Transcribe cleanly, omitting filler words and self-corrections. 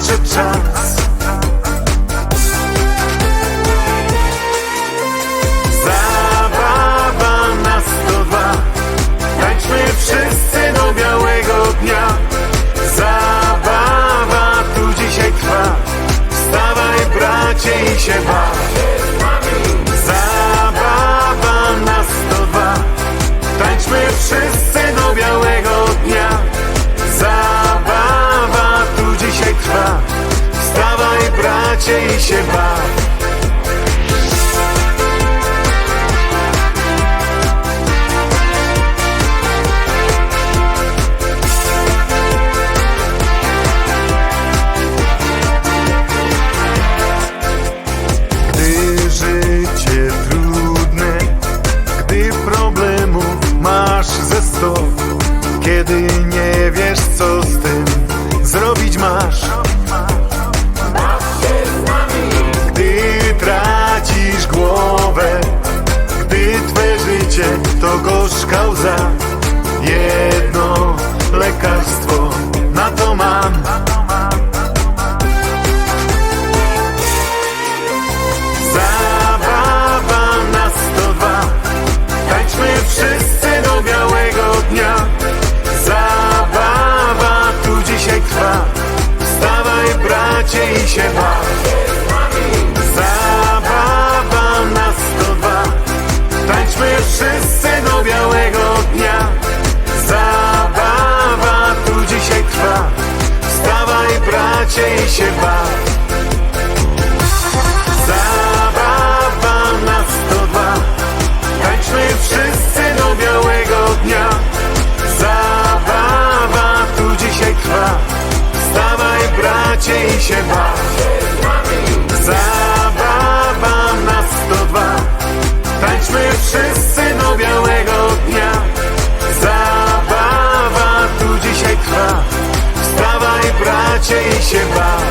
nadszedł czas. Zabawa na 102, tańczmy wszyscy do białego dnia. Zabawa tu dzisiaj trwa, wstawaj bracie i się baw. Zabawa na 102, tańczmy wszyscy do białego dnia. Zabawa tu dzisiaj trwa, wstawaj bracie i się baw. Gdy życie trudne, gdy problemów masz ze 100, kiedy nie wiesz co z tym zrobić masz, gdy tracisz głowę, gdy twe życie to gorzka łza, jedno lekarstwo na to mam. Zabawa na 102, tańczmy wszyscy do białego dnia. Zabawa tu dzisiaj trwa, wstawaj bracie i się baw. Zabawa na 102, tańczmy wszyscy do białego dnia. Zabawa tu dzisiaj trwa, wstawaj bracie i się baw. Zabawa na 102, tańczmy wszyscy do białego dnia. Zabawa tu dzisiaj trwa, wstawaj bracie i się baw. Zabawa na 102, tańczmy wszyscy do białego dnia. Zabawa tu dzisiaj trwa, wstawaj bracie i się baw.